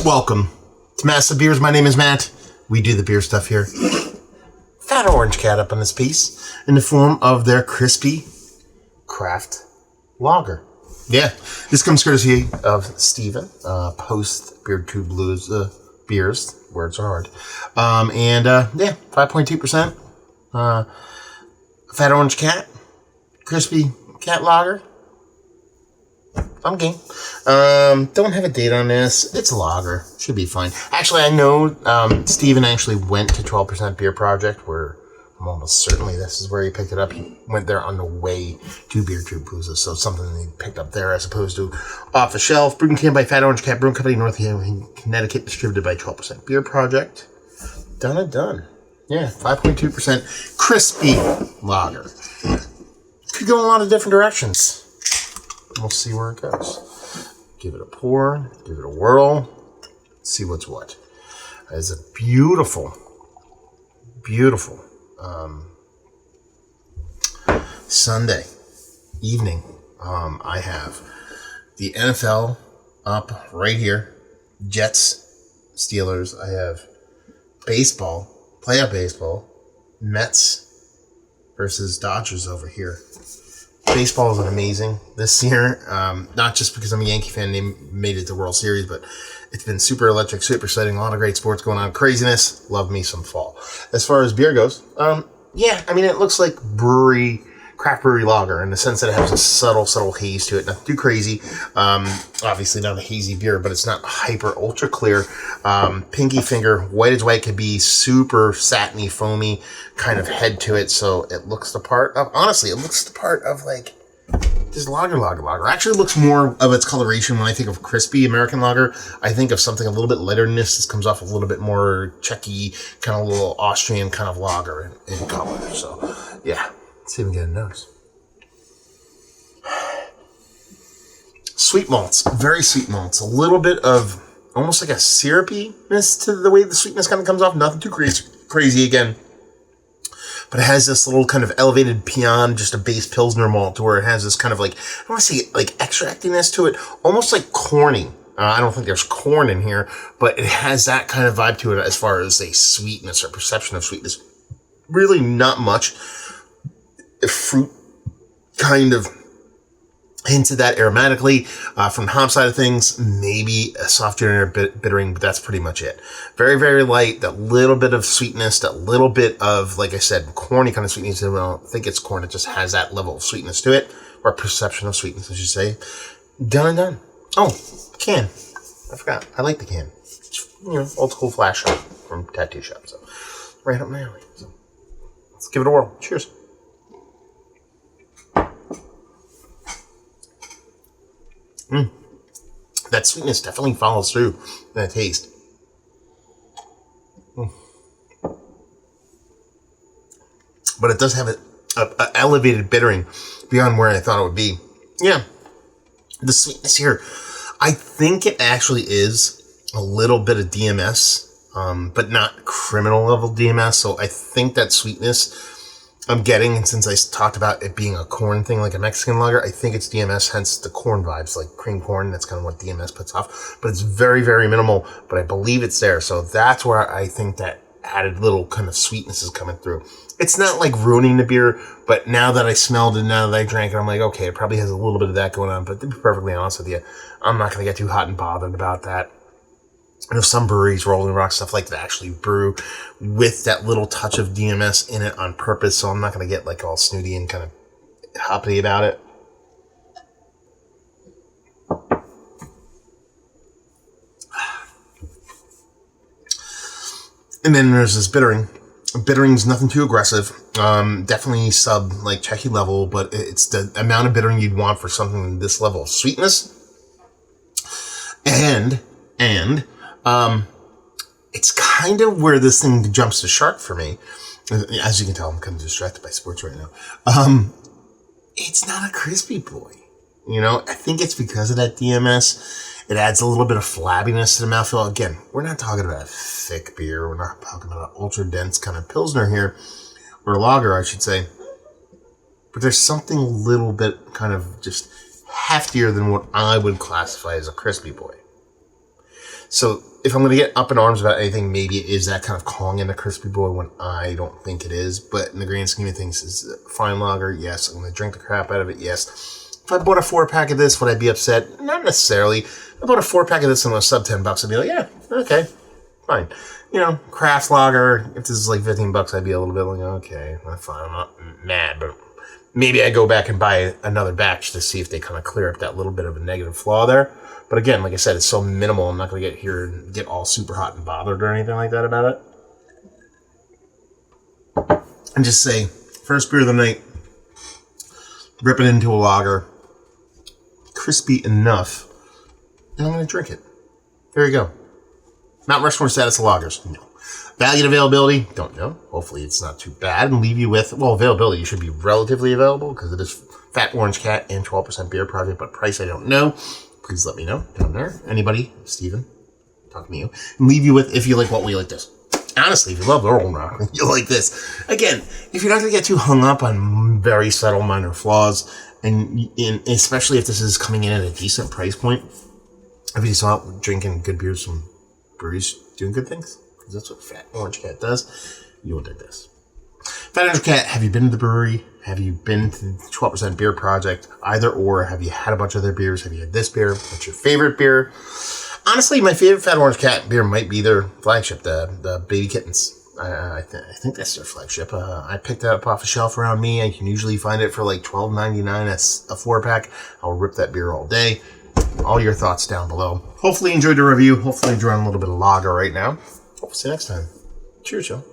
Welcome to Massive Beers. My name is Matt. We do the beer stuff here. Fat orange cat up on this piece in the form of their crispy craft lager. Yeah, this comes courtesy of Steven, post Beard Tube Blues beers. Words are hard. 5.2%. Fat orange cat, crispy cat lager. I'm game. Don't have a date on this. It's a lager. Should be fine. Actually, I know Steven actually went to 12% Beer Project, where I'm almost certainly this is where he picked it up. He went there on the way to Beer Tube Blues, so something he picked up there as opposed to off the shelf. Brewed and canned by Fat Orange Cat Brewing Company, Northampton, Connecticut, distributed by 12% Beer Project. Done and done. Yeah, 5.2% crispy lager. Could go in a lot of different directions. We'll see where it goes. Give it a pour, give it a whirl, see what's what. It's a beautiful, beautiful Sunday evening. I have the NFL up right here. Jets, Steelers. I have baseball, playoff baseball, Mets versus Dodgers over here. Baseball is amazing this year, not just because I'm a Yankee fan, they made it to World Series, but it's been super electric, super exciting, a lot of great sports going on, craziness, love me some fall. As far as beer goes, it looks like craft brewery lager in the sense that it has a subtle haze to it, nothing too crazy. Obviously not a hazy beer, but it's not hyper ultra clear. Pinky finger, white as white, could be super satiny, foamy kind of head to it, so it looks the part of, honestly, it looks the part of like this lager. Actually looks more of its coloration when I think of crispy American lager. I think of something a little bit lighter than this. This comes off a little bit more Czechy, kind of a little Austrian kind of lager in color. So, yeah. Let's see if we can get a nose. Sweet malts. Very sweet malts. A little bit of almost like a syrupiness to the way the sweetness kind of comes off. Nothing too crazy again. But it has this little kind of elevated peon, just a base Pilsner malt, to where it has this kind of like, I don't want to say like extractiness to it, almost like corny. I don't think there's corn in here, but it has that kind of vibe to it as far as a sweetness or perception of sweetness. Really not much fruit kind of hints of that aromatically. From the hop side of things, maybe a soft ginger bittering, but that's pretty much it. Very, very light, that little bit of sweetness, that little bit of, like I said, corny kind of sweetness. I don't think it's corn, it just has that level of sweetness to it, or perception of sweetness, I should say. Done and done. Oh, can. I forgot. I like the can. It's, old school flash shop from Tattoo Shop, so right up my alley. So let's give it a whirl. Cheers. That sweetness definitely follows through in the taste. But it does have a elevated bittering beyond where I thought it would be. Yeah, the sweetness here, I think it actually is a little bit of DMS, but not criminal level DMS. So I think that sweetness I'm getting, and since I talked about it being a corn thing, like a Mexican lager, I think it's DMS, hence the corn vibes, like cream corn. That's kind of what DMS puts off. But it's very, very minimal, but I believe it's there. So that's where I think that added little kind of sweetness is coming through. It's not like ruining the beer, but now that I smelled it, now that I drank it, I'm like, okay, it probably has a little bit of that going on. But to be perfectly honest with you, I'm not going to get too hot and bothered about that. I know some breweries, Rolling Rock, stuff like that, actually brew with that little touch of DMS in it on purpose, so I'm not going to get like all snooty and kind of hoppity about it. And then there's this bittering. Bittering's nothing too aggressive. Definitely sub like Czechy level, but it's the amount of bittering you'd want for something this level of sweetness. And it's kind of where this thing jumps the shark for me. As you can tell, I'm kind of distracted by sports right now. It's not a crispy boy. I think it's because of that DMS. It adds a little bit of flabbiness to the mouthfeel. Again, we're not talking about a thick beer. We're not talking about an ultra dense kind of Pilsner here, or lager, I should say. But there's something a little bit kind of just heftier than what I would classify as a crispy boy. So if I'm going to get up in arms about anything, maybe it is that kind of calling in a crispy boy when I don't think it is. But in the grand scheme of things, it's a fine lager. Yes, I'm going to drink the crap out of it. Yes. If I bought a 4-pack of this, would I be upset? Not necessarily. If I bought a 4-pack of this and it was sub $10, I'd be like, yeah, okay, fine. You know, craft lager, if this is like $15, I'd be a little bit like, okay, that's fine. I'm not mad, but maybe I go back and buy another batch to see if they kind of clear up that little bit of a negative flaw there. But again, like I said, it's so minimal, I'm not going to get here and get all super hot and bothered or anything like that about it. And just say, first beer of the night, rip it into a lager, crispy enough, and I'm going to drink it. There you go. Mount Rushmore status of lagers? No. Value and availability? Don't know. Hopefully it's not too bad. And leave you with, well, availability should be relatively available because it is Fat Orange Cat and 12% Beer Project, but price I don't know. Please let me know down there. Anybody? Steven? Talk to me. And leave you with, if you like what we like this. Honestly, if you love Earl Rock, you'll like this. Again, if you're not going to get too hung up on very subtle minor flaws, and especially if this is coming in at a decent price point, if you just out drinking good beers from breweries doing good things, because that's what Fat Orange Cat does, you will dig this. Fat Orange Cat, have you been to the brewery? Have you been to the 12% Beer Project? Either or. Have you had a bunch of their beers? Have you had this beer? What's your favorite beer? Honestly, my favorite Fat Orange Cat beer might be their flagship, the Baby Kittens. I think that's their flagship. I picked that up off a shelf around me. I can usually find it for like $12.99 a 4-pack. I'll rip that beer all day. All your thoughts down below. Hopefully you enjoyed the review. Hopefully you're enjoying a little bit of lager right now. Hope to see you next time. Cheers, y'all.